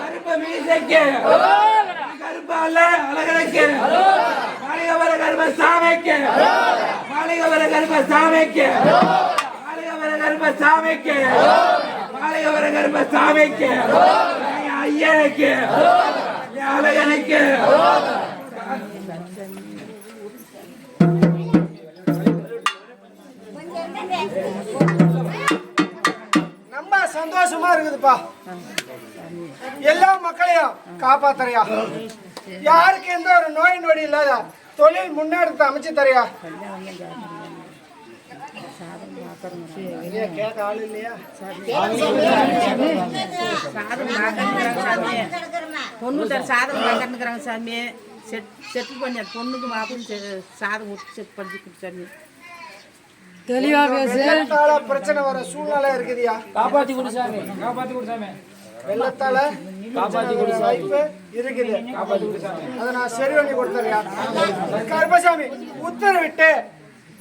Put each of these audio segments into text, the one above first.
கருப்பு மீசைக்கு கருப்பு அல்ல அழகனுக்கு மாளிகவர கருப்ப சாமிக்கு மாளிகவர கருப்ப சாமிக்கு மாளிகவர கருப்ப சாமிக்கு மாளிகவர கருப்ப சாமிக்கு ஐயனுக்கு அழகனுக்கு ரொம்ப சந்தோஷமா இருக்குதுப்பா. எல்லா மக்களையும் காப்பாத்துறியா, யாருக்கு எந்த ஒரு நோய் நொடி இல்லாத தொழில் முன்னெடுத்து அமைச்சு தரையா. கேட்க ஆள் இல்லையா? பொண்ணுட்டார் சாதம் கட்டுக்கிறாங்க சாமி. செட்டில் பண்ணி பொண்ணுக்கு மாப்பிள்ளை சாதம் விட்டு செட் பண்ணி கொடுத்தாரு. தெளிவா பேசு. பிரச்சனை வர சூழ்நிலை இருக்குதியா, காப்பாத்தி கொடு சாமி, காப்பாத்தி கொடு சாமி. வெள்ளத்தால காப்பாத்தி கொடு வாய்ப்பு இருக்குது, காப்பாத்தி கொடு சாமி. அதை நான் சரி பண்ணி கொடுத்துறியா. கருப்பசாமி உத்தரவிட்டு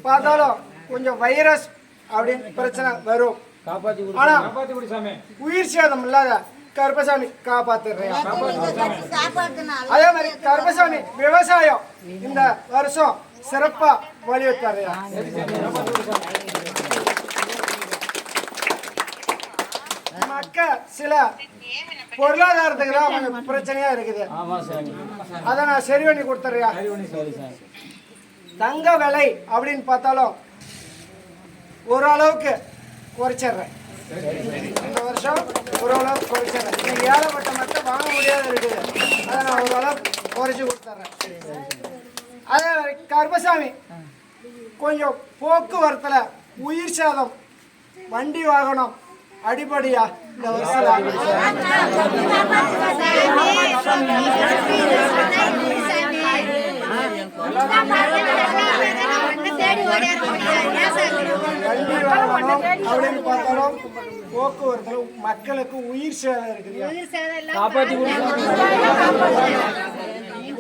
பார்த்தாலும் கொஞ்சம் வைரஸ் அப்படின்னு பிரச்சனை வரும். ஆனா உயிர் சேதம் இல்லாத கருப்பசாமி காப்பாத்துறியா. அதே மாதிரி கருப்பசாமி விவசாயம் இந்த வருஷம் சிறப்பா வலியுறுத்தாரியா. மக்க சில பொருளாதாரத்துக்கு தான் பிரச்சனையா இருக்குது, அதை நான் சரி பண்ணி கொடுத்துறியா. தங்க விலை அப்படின்னு பார்த்தாலும் ஓரளவுக்கு குறைச்சிடுறேன். இந்த வருஷம் ஓரளவுக்கு குறைச்சிடுறேன். இன்னைக்கு ஏழைப்பட்ட மட்டும் வாங்க முடியாத இருக்குது, அதை நான் ஓரளவுக்கு குறைச்சி கொடுத்துட்றேன். அதே கருப்பசாமி கொஞ்சம் போக்குவரத்துல உயிர் சேதம், வண்டி வாகனம் அடிப்படையா இந்த வருஷம் அப்படின்னு பார்த்தாலும் போக்குவரத்து மக்களுக்கு உயிர் சேதம் இருக்குது, காப்பாற்றி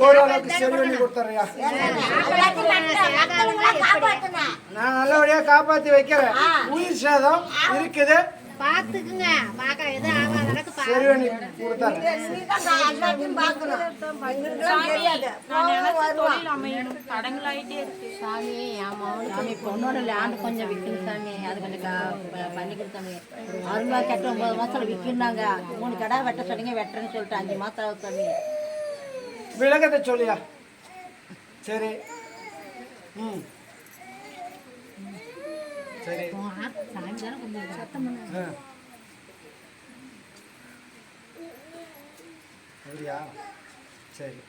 ஓரளவுக்கு சரி பண்ணி கொடுத்துறியா. நான் நல்லபடியா காப்பாத்தி வைக்கிறேன். உயிர் சேதம் இருக்குது, பாத்துக்குங்க. சரி பண்ணி கொடுத்தாரு. சாமி சாமி பொண்ணோட லேண்ட் கொஞ்சம் விற்குது சாமி, அது கொஞ்சம் பண்ணி கொடுத்தாங்க. 6 மாதம் கட்ட 9 மாசத்துல விற்கிறாங்க. 3 கடை வெட்ட சொன்னீங்க, வெட்டுறேன்னு சொல்லிட்டு 5 மாசம் ஆகுது சாமி. விளக்கத்தை சொல்லியா. சரி சரி சரியா. சரி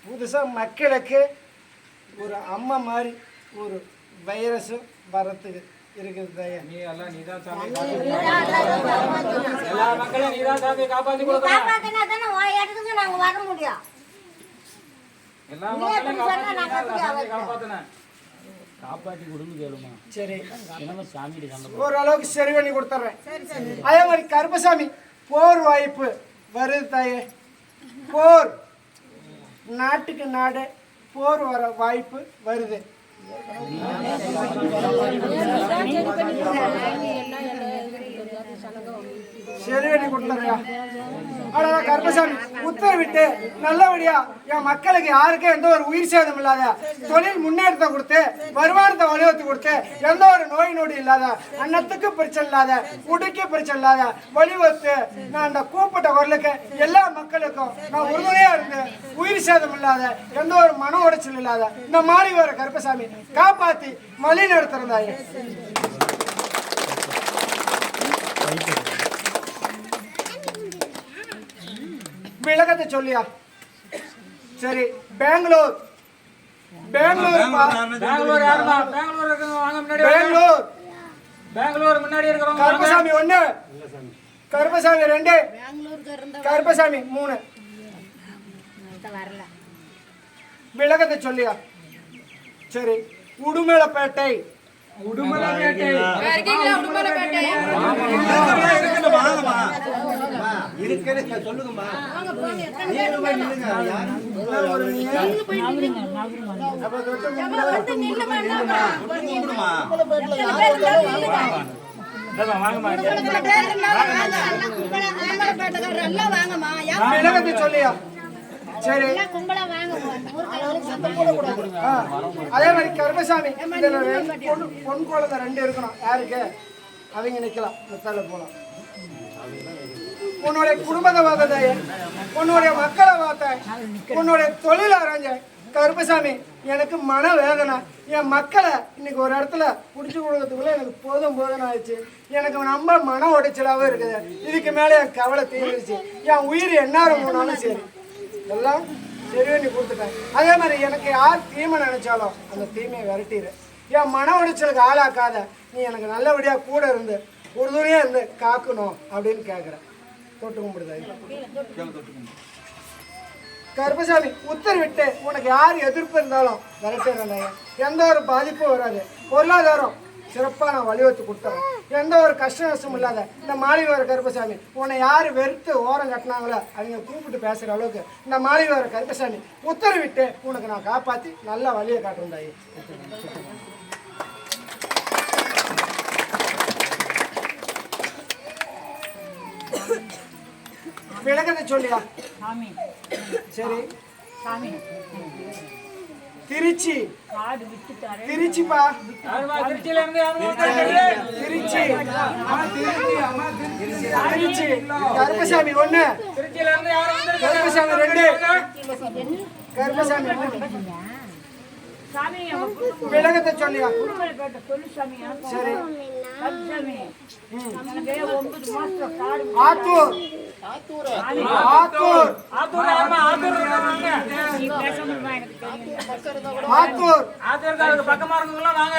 புதுசா மக்களுக்கு ஒரு அம்மா மாதிரி ஒரு வைரஸ் வரத்துக்கு இருக்குது. நீ எல்லாம் நீதான் சாமி, எல்லா மக்களையும் நீதான் சாமி காப்பாத்தி கொடுக்கணும். நாங்க வர முடியும். எல்லா மக்களையும் காப்பாத்தணும், காப்பாத்தி கொடுன்னு கேளுமா. சரி சாமி ஓரளவுக்கு சரி பண்ணி கொடுத்துட்றேன். அதே மாதிரி கருப்பசாமி போர் வாய்ப்பு வருது தாயே. போர் நாட்டுக்கு நாடு போர் வர வாய்ப்பு வருது. சரி பண்ணி கொடுத்துறியா. ஆனா கருப்பசாமி உத்தரவிட்டு நல்லபடியா என் மக்களுக்கு யாருக்கும் எந்த ஒரு உயிர் சேதம் இல்லாத தொழில் முன்னேற்றத்தை கொடுத்து வருமானத்தை வலியுறுத்தி கொடுத்து எந்த ஒரு நோய் நொடி இல்லாத அன்னத்துக்கு பிரச்சனை இல்லாத உடுக்கு பிரச்சனை இல்லாத வலியுறுத்து நான் அந்த கூப்பிட்ட குரலுக்கு எல்லா மக்களுக்கும் நான் உறுதுணையா இருந்து உயிர் சேதம் இல்லாத எந்த ஒரு மன உடைச்சல் இல்லாத இந்த மாறி வர கருப்பசாமி காப்பாத்தி வழி நடத்துறதாயே. விளக்கத்தை சொல்லியா. சரி பெங்களூர் பெங்களூர் பெங்களூர் முன்னாடி இருக்கிறோம். கருப்பசாமி 1, கருப்பசாமி 2, கருப்பசாமி 3. விளக்கத்தை சொல்லியா. சரி உடுமலைப்பேட்டை இருக்கேன்னு சொல்லுங்கம்மா. நீங்களும் போய் நில்லுங்க. அப்ப தொட்டு கும்பிடுமா. விலகத்தை சொல்லியா? சரி. அதே மாதிரி கருப்பசாமி இதுல பொன் குழந்தை 2 இருக்கணும். யாருக்கு? அவங்க நிக்கலாம், முத்தால போலாம். உன்னுடைய குடும்பத்தை பார்த்தாய, உன்னுடைய மக்களை பார்த்தாய், உன்னுடைய தொழில் அரைஞ்ச கருப்பசாமி. எனக்கு மன வேதனை. என் மக்களை இன்னைக்கு ஒரு இடத்துல பிடிச்சி கொடுக்கறதுக்குள்ள எனக்கு போதும் ஆயிடுச்சு. எனக்கு ரொம்ப மன உடைச்சலாகவும் இருக்குது. இதுக்கு மேலே என் கவலை தீர்ந்துருச்சு. என் உயிர் எந்நேரம் போனாலும் சரி, எல்லாம் சரி பண்ணி கொடுத்துட்டேன். அதே மாதிரி எனக்கு யார் தீமை நினைச்சாலும் அந்த தீமையை விரட்டிடு. என் மன உடைச்சலுக்கு ஆளாக்காத. நீ எனக்கு நல்லபடியாக கூட இருந்து உறுதுணையாக இருந்து காக்கணும் அப்படின்னு கேட்குறேன். தொட்டு கும்பிடுதா? கருப்பசாமி உத்தரவிட்டு உனக்கு யார் எதிர்ப்பு இருந்தாலும் விரட்டுறாங்க. எந்த ஒரு பாதிப்பும் வராது. பொருளாதாரம் சிறப்பாக நான் வழிவகுத்து கொடுத்துறேன். எந்த ஒரு கஷ்ட நஷ்டமும் இல்லாத இந்த மாளிகை கருப்பசாமி. உன்னை யார் வெறுத்து ஓரம் கட்டினாங்களோ அவங்க கூப்பிட்டு பேசுகிற அளவுக்கு இந்த மாளிகை கருப்பசாமி உத்தரவிட்டு உனக்கு நான் காப்பாற்றி நல்ல வழியை காட்டுறேன். விளக்கத்தை சொல்லியா? சரி. திருச்சி திருச்சிப்பா. திருச்சி திருச்சி கருப்பசாமி 1, கருப்பசாமி 2, கருப்பசாமி 3. விலகத்தை சொல்லியா? சரி. ஆத்தூர் ஆத்தூர் ஆத்தூர் ஆத்தூர் பக்கமா இருக்கவங்களாம் வாங்க.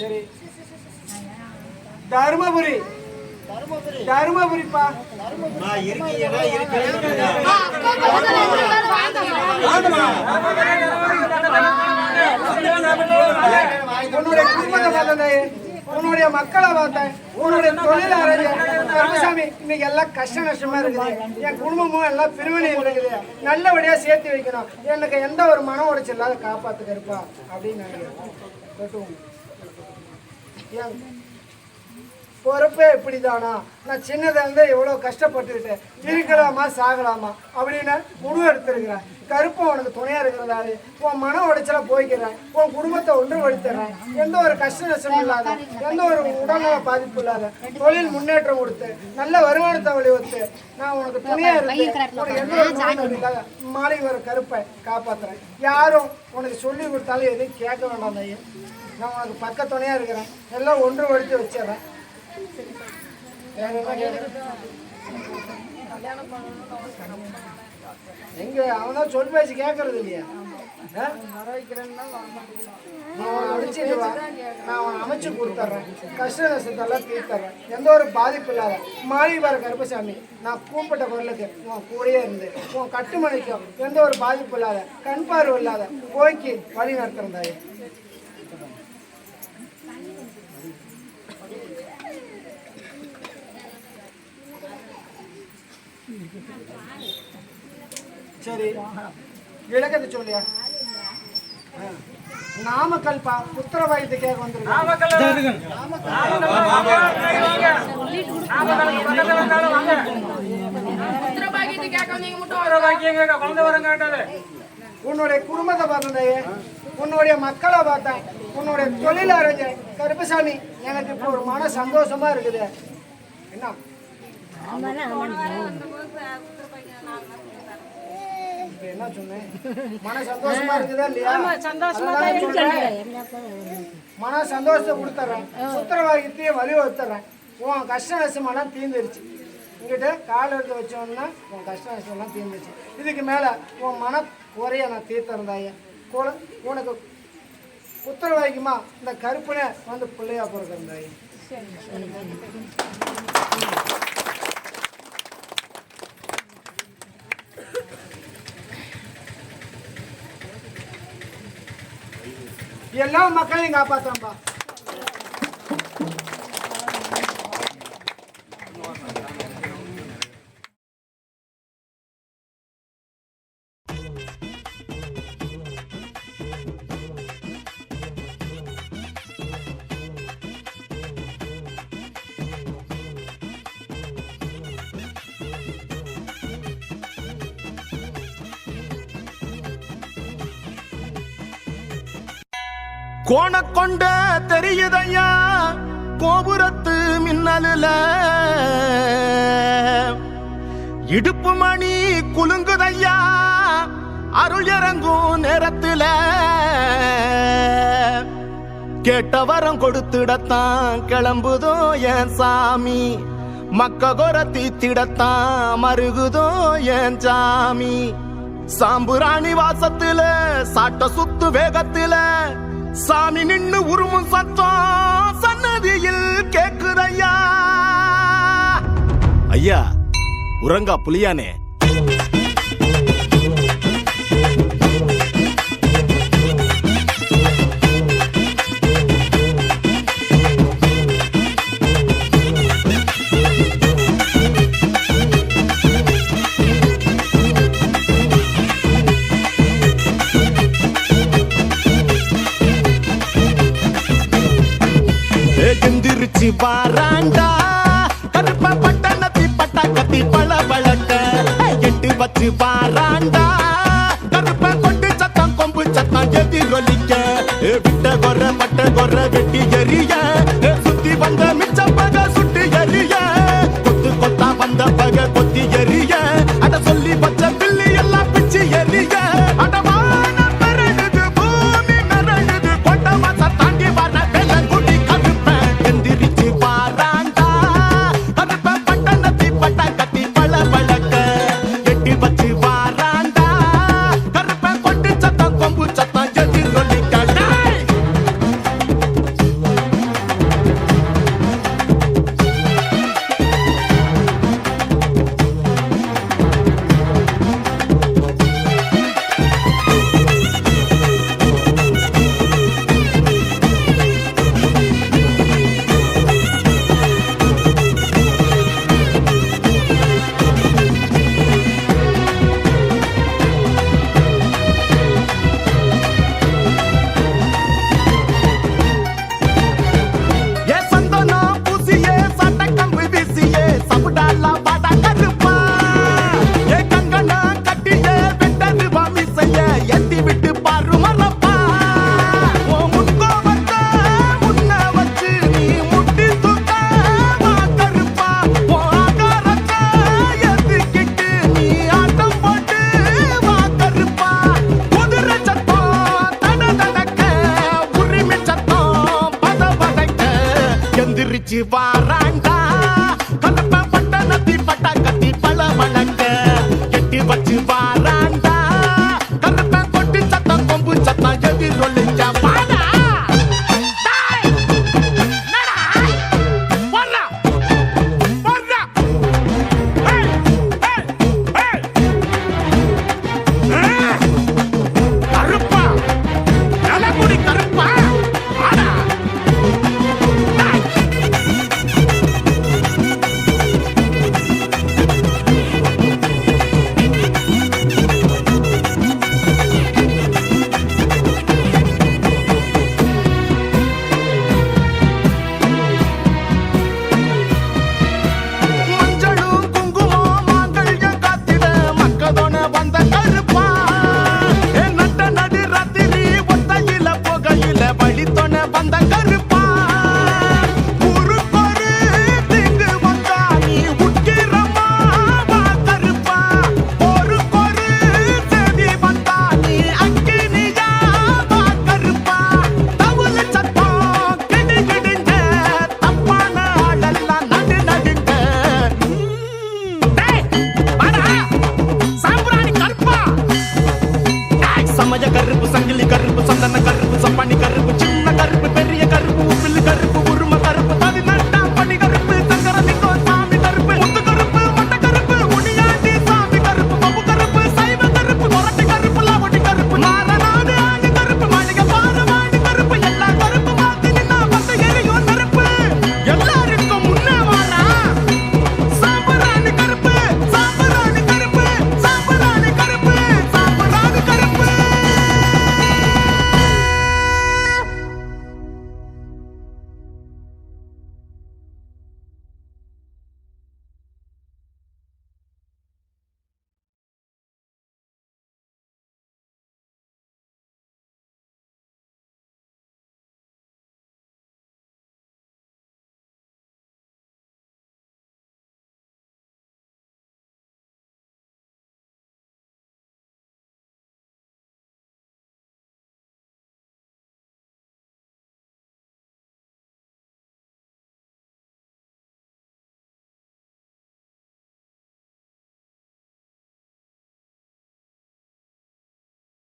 சரி. தருமபுரி தருமபுரிப்பா. உன்னுடைய குடும்பத்தை பார்த்தேன், உன்னுடைய மக்களை பார்த்தேன், உன்னுடைய தொழில் அறைஞ்ச கருப்பசாமி. இன்னைக்கு எல்லாம் கஷ்ட நஷ்டமா இருக்குது. என் குடும்பமும் எல்லாம் பிரிவினையில் இருக்குது. நல்லபடியா சேர்த்து வைக்கணும். எனக்கு எந்த ஒரு மன உடைச்சல் இல்லாத காப்பாத்து கருப்பா அப்படின்னு நினைக்கிறேன். பொறுப்பே இப்படிதானா? நான் சின்னதாக இருந்து எவ்வளோ கஷ்டப்பட்டுக்கிட்டேன். இருக்கலாமா சாகலாமா அப்படின்னு முடிவு எடுத்துருக்கிறேன். கருப்பை உனக்கு துணையாக இருக்கிறதாரு உன் மன உடைச்சலாக போய்க்கிறேன். உன் குடும்பத்தை ஒன்றுபடுத்துறேன். எந்த ஒரு கஷ்ட நஷ்டம் இல்லாத, எந்த ஒரு உடல்நல பாதிப்பு இல்லாத தொழில் முன்னேற்றம் கொடுத்து நல்ல வருமானத்தை வழிவகுத்து நான் உனக்கு துணையாக இருக்கு. உனக்கு எந்த ஒரு நோயும் இல்லாத மாளிகை கருப்பை காப்பாற்றுறேன். யாரும் உனக்கு சொல்லி கொடுத்தாலும் எதுவும் கேட்க வேண்டாம். ஐயா, நான் உனக்கு பக்க துணையாக இருக்கிறேன். எல்லாம் ஒன்றுபடுத்தி வச்சிடறேன். எங்க அவனா சொல் பேச்சு கேட்கறது இல்லையா? நான் அவனை அமைச்சு கொடுத்துட்றேன். கஷ்ட நஷ்டத்தெல்லாம் தீர்த்தறேன். எந்த ஒரு பாதிப்பு இல்லாத மாளிகை கருப்பசாமி. நான் கூப்பிட்ட பொருளுக்கு உன் கூடயே இருந்து உன் கட்டுமணிக்கும் எந்த ஒரு பாதிப்பு இல்லாத கண் பார்வை இல்லாத போய்க்கு வழி நடத்துறேன். சரி. விளக்கத்தை சொல்லியா? நாமக்கல்பா. புத்திரவாயத்தை கேட்க வந்துருக்கேன். உன்னுடைய குடும்பத்தை பார்த்தேன், உன்னுடைய மக்களை பார்த்தேன், உன்னுடைய தொழில் அரைஞ்சேன் கருப்பசாமி. எனக்கு இப்போ ஒரு மன சந்தோஷமா இருக்குது. என்ன என்ன சொன்னேன்? மன சந்தோஷமா இருக்குதா இல்லையா? மன சந்தோஷத்தை கொடுத்துறேன். சுத்திரவாகியத்தையும் வழிவகுத்துறேன். உன் கஷ்ட நஷ்டமெல்லாம் தீர்ந்துருச்சு. இங்கிட்ட கால் எடுத்து வச்சோன்னா உன் கஷ்ட நஷ்டம்லாம் தீர்ந்துருச்சு. இதுக்கு மேலே உன் மன குறைய நான் தீர்த்திருந்தாங்க கூட. உனக்கு புத்திரவாகிக்குமா இந்த கருப்புனே வந்து பிள்ளையா பிறந்திருந்தாங்க. எல்லா மக்களையும் காப்பாற்றம்பா. கோணக்கொண்ட தெரியுதையா கோபுரத்து மின்னலுல இடுப்பு மணி குலுங்குதையா அருள் இறங்கும் நேரத்துல கேட்ட வரம் கொடுத்துடத்தான் கிளம்புதோ என் சாமி மக்க கொர தீத்திடத்தான் மருகுதோ என் சாமி சாம்புராணி வாசத்துல சாட்ட சுத்து வேகத்துல சாமி நின்னு உருமும் சத்தம் சன்னதியில் கேக்குதையா ஐயா உறங்கா புலியானே எந்திரிச்சு பாராண்டா கருப்ப பட்டணத்தி பட்டா கத்தி பழ பழக்க எட்டு வச்சு பாராண்டா கருப்ப கொண்டு சத்தம் கொம்பு சத்தம் எதிரொலிக்க விட்ட கொர பட்ட கொர வெட்டி எறிய